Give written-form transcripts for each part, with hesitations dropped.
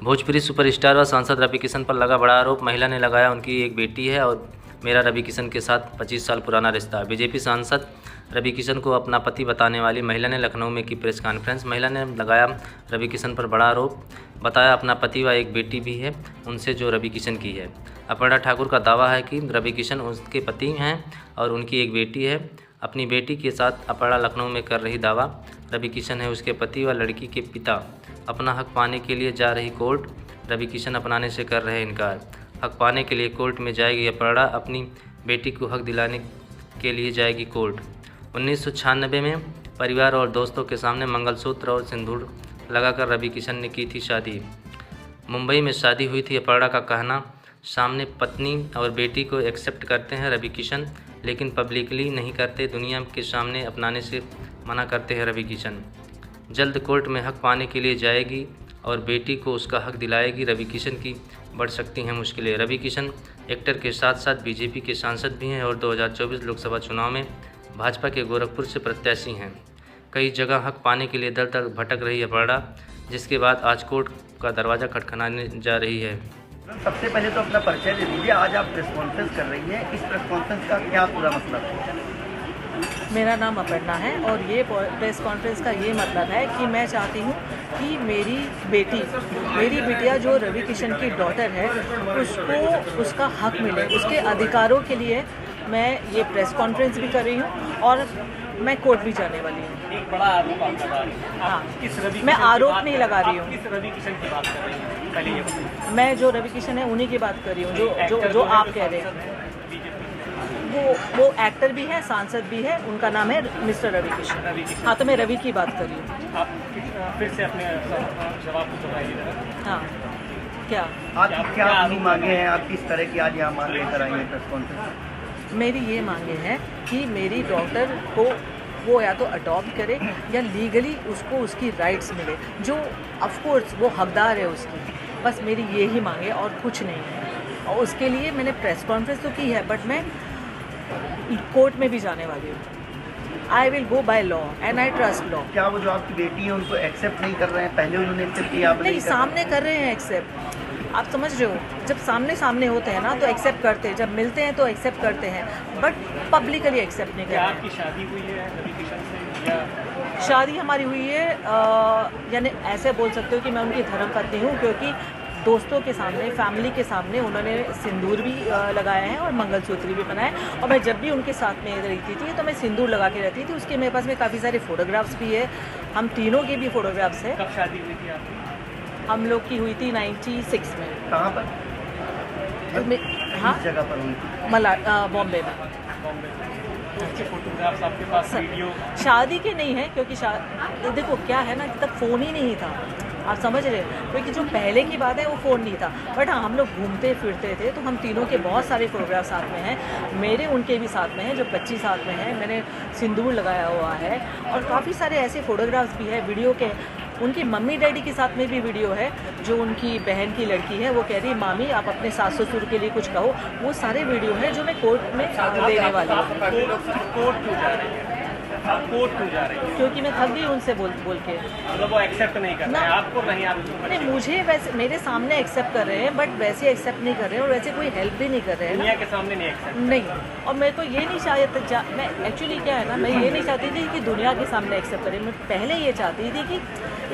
Bhojpuri superstar व सांसद रवि किशन पर लगा बड़ा आरोप। महिला ने लगाया उनकी एक बेटी है और मेरा रवि किशन के साथ 25 साल पुराना रिश्ता। बीजेपी सांसद रवि किशन को अपना पति बताने वाली महिला ने लखनऊ में की प्रेस कॉन्फ्रेंस। महिला ने लगाया रवि किशन पर बड़ा आरोप, बताया अपना पति व एक बेटी भी है उनसे जो रवि किशन की है। अपर्णा ठाकुर का दावा है कि रवि किशन उसके पति हैं और उनकी एक बेटी है। अपनी बेटी के साथ अपर्णा लखनऊ में कर रही दावा। रवि किशन है उसके पति व लड़की के पिता। अपना हक पाने के लिए जा रही कोर्ट। रवि किशन अपनाने से कर रहे इनकार। हक पाने के लिए कोर्ट में जाएगी अपर्णा। अपनी बेटी को हक दिलाने के लिए जाएगी कोर्ट। 1996 में परिवार और दोस्तों के सामने मंगलसूत्र और सिंदूर लगाकर रवि किशन ने की थी शादी। मुंबई में शादी हुई थी। अपर्णा का कहना, सामने पत्नी और बेटी को एक्सेप्ट करते हैं रवि किशन, लेकिन पब्लिकली नहीं करते। दुनिया के सामने अपनाने से मना करते हैं रवि किशन। जल्द कोर्ट में हक पाने के लिए जाएगी और बेटी को उसका हक दिलाएगी। रवि किशन की बढ़ सकती हैं मुश्किलें। रवि किशन एक्टर के साथ साथ बीजेपी के सांसद भी हैं और 2024 लोकसभा चुनाव में भाजपा के गोरखपुर से प्रत्याशी हैं। कई जगह हक पाने के लिए दल तक भटक रही अपर्णा, जिसके बाद आज कोर्ट का दरवाज़ा खटखटाने जा रही है। सबसे पहले तो अपना परिचय दे दीजिए। आज आप प्रेस कॉन्फ्रेंस कर रही हैं, इस प्रेस कॉन्फ्रेंस का क्या पूरा मतलब है? मेरा नाम अपर्णा है और ये प्रेस कॉन्फ्रेंस का ये मतलब है कि मैं चाहती हूँ कि मेरी बिटिया जो रवि किशन की डॉटर है उसको उसका हक मिले। उसके अधिकारों के लिए मैं ये प्रेस कॉन्फ्रेंस भी कर रही हूँ और मैं कोर्ट भी जाने वाली हूँ। एक बड़ा आरोप आप लगा रही हैं। हाँ, किस रवि मैं किशन की आरोप बात नहीं कर रही लगा हैं? रही हूँ। आप किस रवि किशन की बात कर रही हैं? पहले ये बताइए। मैं जो रवि किशन है उन्हीं की बात कर रही हूँ जो आप कह रहे हैं। वो एक्टर भी है, सांसद भी है। उनका नाम है मिस्टर रवि किशन। हाँ, तो मैं रवि की बात कर रही हूँ। आप फिर से अपने जवाब को दोहराइए। हाँ, क्या आज क्या अपनी मांगे हैं? आप किस तरह की आज यहाँ मांग लेकर आई हैं प्रेस कॉन्फ्रेंस? मेरी ये मांगे हैं कि मेरी डॉटर को वो या तो अडॉप्ट करे या लीगली उसको उसकी राइट्स मिले, जो ऑफकोर्स वो हकदार है उसकी। बस मेरी ये ही मांगे और कुछ नहीं है। और उसके लिए मैंने प्रेस कॉन्फ्रेंस तो की है, बट मैं कोर्ट में भी जाने वाली हूँ। I will go by law and I trust law. क्या वो जो आपकी बेटी है उनको एक्सेप्ट नहीं कर रहे हैं? पहले उन्होंने एक्सेप्ट किया, आप नहीं, सामने कर रहे हैं एक्सेप्ट। आप समझ रहे हो, जब सामने होते हैं ना तो एक्सेप्ट करते हैं, जब मिलते हैं तो एक्सेप्ट करते हैं, बट पब्लिकली एक्सेप्ट नहीं क्या करते। आपकी शादी हुई है रवि किशन से या शादी हमारी हुई है, यानी ऐसे बोल सकते हो कि मैं उनकी धर्मपत्नी हूँ, क्योंकि दोस्तों के सामने, फैमिली के सामने उन्होंने सिंदूर भी लगाया है और मंगलसूत्र भी पहना है। और मैं जब भी उनके साथ में रहती थी तो मैं सिंदूर लगा के रहती थी। उसके मेरे पास में काफ़ी सारे फ़ोटोग्राफ्स भी है। हम तीनों के भी फ़ोटोग्राफ्स है। कब शादी हुई थी आपकी? हम लोग की हुई थी 96 में। कहाँ पर? हाँ, किस जगह पर हुई थी? बॉम्बे में। बॉम्बे में। अच्छे फोटोग्राफ्स आपके पास, वीडियो? शादी के नहीं है, क्योंकि देखो क्या है ना, तब फ़ोन ही नहीं था। आप समझ रहे हो, क्योंकि जो पहले की बात है वो फ़ोन नहीं था। बट हाँ, हम लोग घूमते फिरते थे, तो हम तीनों के बहुत सारे फ़ोटोग्राफ साथ में हैं। मेरे उनके भी साथ में हैं, जो बच्ची साथ में है। मैंने सिंदूर लगाया हुआ है और काफ़ी सारे ऐसे फ़ोटोग्राफ्स भी है वीडियो के। उनकी मम्मी डैडी के साथ में भी वीडियो है। जो उनकी बहन की लड़की है वो कह रही है, मामी आप अपने सास ससुर के लिए कुछ कहो। वो सारे वीडियो हैं जो मैं कोर्ट में देने वाली हूँ। कोर्ट क्यों जा रही है? आप कोर्ट क्यों जा रही है? क्योंकि मैं थक गई उनसे बोल के। मतलब वो एक्सेप्ट नहीं कर रहे हैं आपको? नहीं, आप नहीं, मुझे वैसे मेरे सामने एक्सेप्ट कर रहे हैं, बट वैसे एक्सेप्ट नहीं कर रहे हैं और वैसे कोई हेल्प भी नहीं कर रहे हैं दुनिया ना। के सामने नहीं एक्सेप्ट? नहीं, और मेरे को ये नहीं चाहिए मैं एक्चुअली क्या है ना, मैं ये नहीं चाहती थी कि दुनिया के सामने एक्सेप्ट करें। मैं पहले ये चाहती थी कि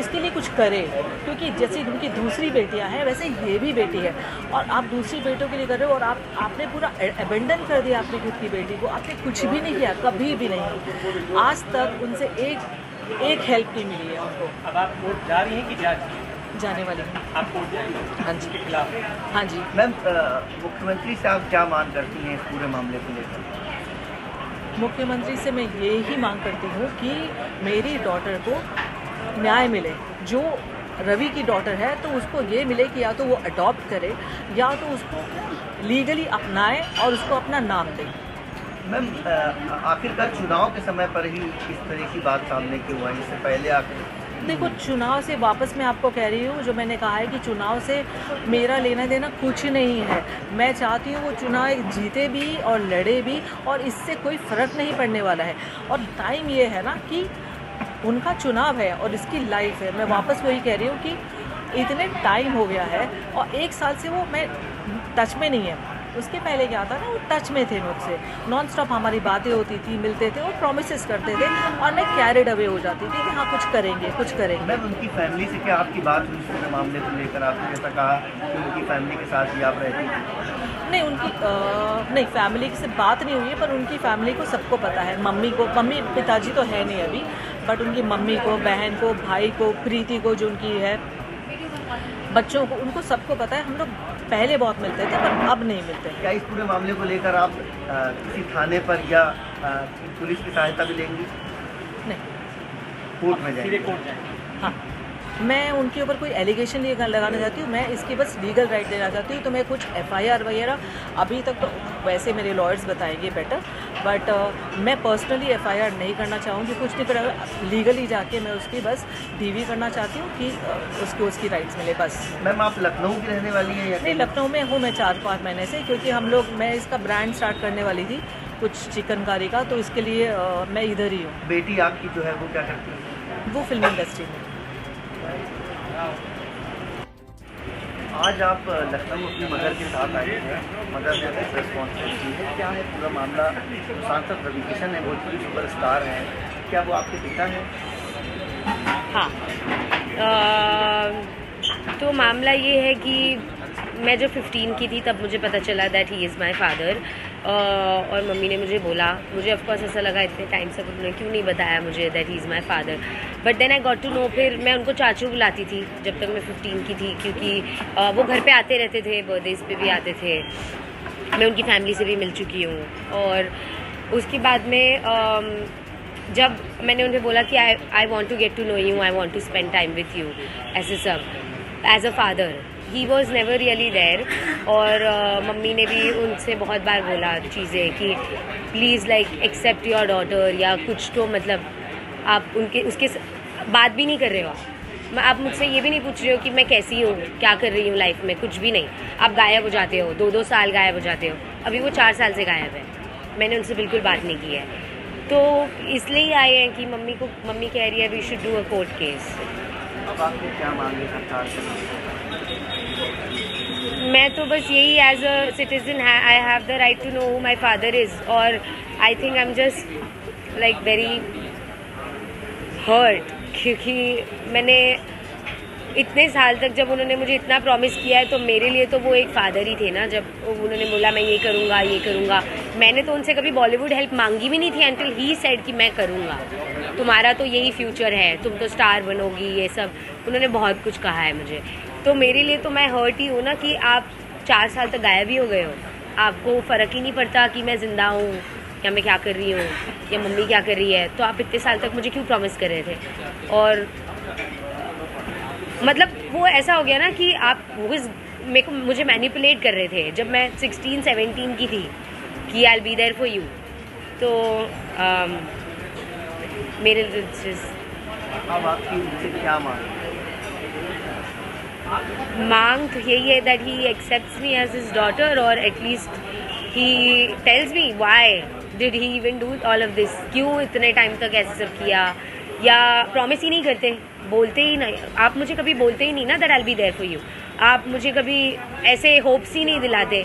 इसके लिए कुछ करे, क्योंकि जैसे उनकी दूसरी बेटियां हैं वैसे ये भी बेटी है। और आप दूसरी बेटों के लिए कर रहे हो और आपने पूरा अबेंडन कर दिया अपनी खुद की बेटी को। आपने कुछ भी नहीं किया, कभी भी नहीं। आज तक उनसे एक हेल्प नहीं मिली है उनको। अब आप कोर्ट जा रही हैं कि जा चुकी हैं? जाने वाली हूँ। आप कोर्ट जाएंगे? हाँ जी। उसके खिलाफ? हाँ जी। मैम, मुख्यमंत्री से आप क्या मांग करती हैं इस पूरे मामले को लेकर? मुख्यमंत्री से मैं ये ही मांग करती हूँ कि मेरी डॉटर को न्याय मिले। जो रवि की डॉटर है तो उसको ये मिले कि या तो वो अडॉप्ट करे या तो उसको लीगली अपनाए और उसको अपना नाम दे। मैम, आखिरकार चुनाव के समय पर ही इस तरह की बात सामने क्यों आई? इससे पहले आखिर देखो, चुनाव से वापस मैं आपको कह रही हूँ, जो मैंने कहा है कि चुनाव से मेरा लेना देना कुछ नहीं है। मैं चाहती हूँ वो चुनाव जीते भी और लड़े भी, और इससे कोई फ़र्क नहीं पड़ने वाला है। और टाइम ये है ना कि उनका चुनाव है और इसकी लाइफ है। मैं वापस वही कह रही हूँ कि इतने टाइम हो गया है और 1 साल से वो मैं टच में नहीं है। उसके पहले क्या था ना, वो टच में थे मुझसे, नॉन स्टॉप हमारी बातें होती थी, मिलते थे और प्रॉमिसेस करते थे और मैं कैरिड अवे हो जाती थी कि हाँ कुछ करेंगे कुछ करेंगे। मैम उनकी फैमिली से क्या आपकी बात हुई इस पूरे मामले को लेकर? आपने जैसा कहा कि उनकी फैमिली के साथ भी आप रहती थी। नहीं उनकी नहीं फैमिली से बात नहीं हुई है, पर उनकी फैमिली को सबको पता है। मम्मी पिताजी तो है नहीं अभी, बट उनकी मम्मी को, बहन को, भाई को, प्रीति को जो उनकी है, बच्चों को, उनको सबको पता है। हम लोग पहले बहुत मिलते थे पर अब नहीं मिलते। क्या इस पूरे मामले को लेकर आप किसी थाने पर या पुलिस की सहायता भी लेंगी? नहीं, कोर्ट में जाएंगे? सीधे कोर्ट जाएंगे। हाँ, मैं उनके ऊपर कोई एलिगेशन नहीं लगाना चाहती हूँ, मैं इसकी बस लीगल राइट देना चाहती हूँ। तो मैं कुछ FIR वगैरह अभी तक तो वैसे मेरे लॉयर्स बताएंगे बेटर, बट मैं पर्सनली FIR नहीं करना चाहूँगी, कुछ नहीं करा। लीगली जाके मैं उसकी बस DV करना चाहती हूँ कि उसकी राइट्स मिले बस। मैम आप लखनऊ की रहने वाली हैं या नहीं, लखनऊ में हूँ मैं 4-5 महीने से, क्योंकि मैं इसका ब्रांड स्टार्ट करने वाली थी कुछ चिकनकारी का, तो इसके लिए मैं इधर ही हूँ। बेटी आपकी जो है वो क्या करती है? वो फिल्म इंडस्ट्री में। आज आप लखनऊ अपनी मदर के साथ आए हैं, मदर ने कुछ रिस्पॉन्सिबिलिटी की है, क्या है पूरा मामला? सांसद रवि किशन है, भोजपुरी सुपरस्टार हैं, क्या वो आपके पिता हैं? हाँ, तो मामला ये है कि मैं जब 15 की थी तब मुझे पता चला that he is my father, और मम्मी ने मुझे बोला, मुझे ऑफकोर्स ऐसा लगा इतने टाइम से उन्होंने क्यों नहीं बताया मुझे that he is my father, but then I got to know. फिर मैं उनको चाचू बुलाती थी जब तक मैं 15 की थी, क्योंकि वो घर पे आते रहते थे, बर्थडेज पे भी आते थे। मैं उनकी फैमिली से भी मिल चुकी हूँ। और उसके बाद में जब मैंने उन्हें बोला कि I want to get to know you, I want to spend time with you ऐसे सब as a father, he was never really there. और मम्मी ने भी उनसे बहुत बार बोला चीज़ें कि please like accept your daughter, या कुछ तो मतलब आप उसके बात भी नहीं कर रहे हो। आप मुझसे ये भी नहीं पूछ रहे हो कि मैं कैसी हूँ, क्या कर रही हूँ लाइफ में, कुछ भी नहीं। आप गायब हो जाते हो, 2-2 साल गायब हो जाते हो। अभी वो 4 साल से गायब है, मैंने उनसे बिल्कुल बात नहीं की है। तो इसलिए आए हैं कि मम्मी कह रही है we should do a court case. अब आपको क्या मांगे सरकार से? मैं तो बस यही as a citizen I have the right to know who my father is, और I think I am just like very hurt, क्योंकि मैंने इतने साल तक जब उन्होंने मुझे इतना प्रॉमिस किया है तो मेरे लिए तो वो एक फादर ही थे ना। जब उन्होंने बोला मैं ये करूँगा, मैंने तो उनसे कभी बॉलीवुड हेल्प मांगी भी नहीं थी अंटिल ही सेड कि मैं करूँगा, तुम्हारा तो यही फ्यूचर है, तुम तो स्टार बनोगी, ये सब उन्होंने बहुत कुछ कहा है मुझे। तो मेरे लिए तो मैं हर्ट ही हूँ ना कि आप 4 साल तक गायब ही हो गए हो, आपको फ़र्क ही नहीं पड़ता कि मैं ज़िंदा हूँ या मैं क्या कर रही हूँ या मम्मी क्या कर रही है। तो आप इतने साल तक मुझे क्यों प्रॉमिस कर रहे थे? और मतलब वो ऐसा हो गया ना कि आप मुझे मैनिपुलेट कर रहे थे जब मैं 16-17 की थी कि I will be there for you. तो मेरे अब आपकी उनसे क्या मांग तो यही है that he accepts me as his daughter, और at least he tells me why did he even do all of this, क्यों इतने टाइम तक ऐसे सब किया, या प्रॉमिस ही नहीं करते, बोलते ही नहीं। आप मुझे कभी बोलते ही नहीं ना that I will be there for you, आप मुझे कभी ऐसे होप्स ही नहीं दिलाते,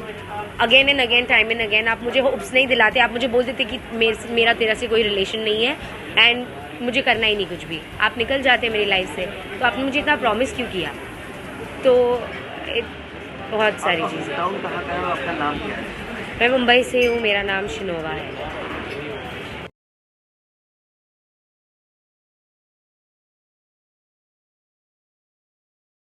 again and again, time and again आप मुझे होप्स नहीं दिलाते। आप मुझे बोल देते कि मेरा तेरा से कोई रिलेशन नहीं है एंड मुझे करना ही नहीं कुछ भी, आप निकल जाते मेरी लाइफ से। तो आपने मुझे इतना प्रॉमिस क्यों किया? तो बहुत सारी चीज़ें। कहाँ का है, आपका नाम क्या है? मैं मुंबई से हूँ, मेरा नाम शिनोवा है।